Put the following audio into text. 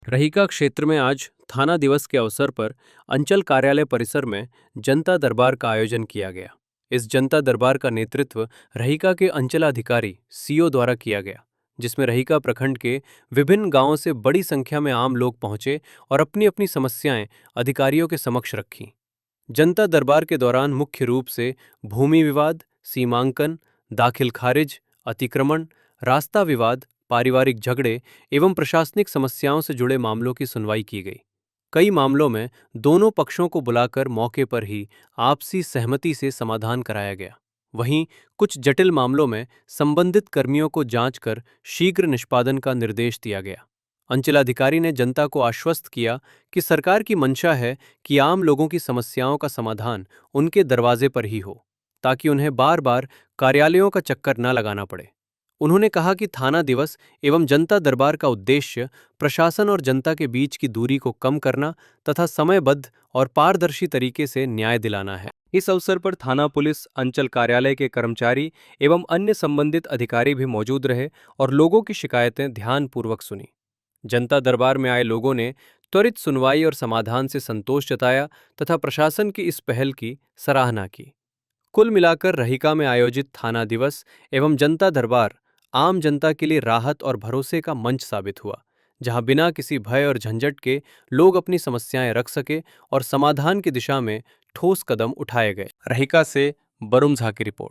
रहीका क्षेत्र में आज थाना दिवस के अवसर पर अंचल कार्यालय परिसर में जनता दरबार का आयोजन किया गया। इस जनता दरबार का नेतृत्व रहीका के अंचलाधिकारी सीओ द्वारा किया गया, जिसमें रहीका प्रखंड के विभिन्न गांवों से बड़ी संख्या में आम लोग पहुंचे और अपनी अपनी समस्याएं अधिकारियों के समक्ष रखीं। जनता दरबार के दौरान मुख्य रूप से भूमि विवाद, सीमांकन, दाखिल खारिज, अतिक्रमण, रास्ता विवाद, पारिवारिक झगड़े एवं प्रशासनिक समस्याओं से जुड़े मामलों की सुनवाई की गई। कई मामलों में दोनों पक्षों को बुलाकर मौके पर ही आपसी सहमति से समाधान कराया गया। वहीं कुछ जटिल मामलों में संबंधित कर्मियों को जांच कर शीघ्र निष्पादन का निर्देश दिया गया। अंचलाधिकारी ने जनता को आश्वस्त किया कि सरकार की मंशा है कि आम लोगों की समस्याओं का समाधान उनके दरवाजे पर ही हो, ताकि उन्हें बार बार कार्यालयों का चक्कर न लगाना पड़े। उन्होंने कहा कि थाना दिवस एवं जनता दरबार का उद्देश्य प्रशासन और जनता के बीच की दूरी को कम करना तथा समयबद्ध और पारदर्शी तरीके से न्याय दिलाना है। इस अवसर पर थाना पुलिस, अंचल कार्यालय के कर्मचारी एवं अन्य संबंधित अधिकारी भी मौजूद रहे और लोगों की शिकायतें ध्यानपूर्वक सुनी। जनता दरबार में आए लोगों ने त्वरित सुनवाई और समाधान से संतोष जताया तथा प्रशासन की इस पहल की सराहना की। कुल मिलाकर रहीका में आयोजित थाना दिवस एवं जनता दरबार आम जनता के लिए राहत और भरोसे का मंच साबित हुआ, जहां बिना किसी भय और झंझट के लोग अपनी समस्याएं रख सके और समाधान की दिशा में ठोस कदम उठाए गए। रहीका से बरुम झा की रिपोर्ट।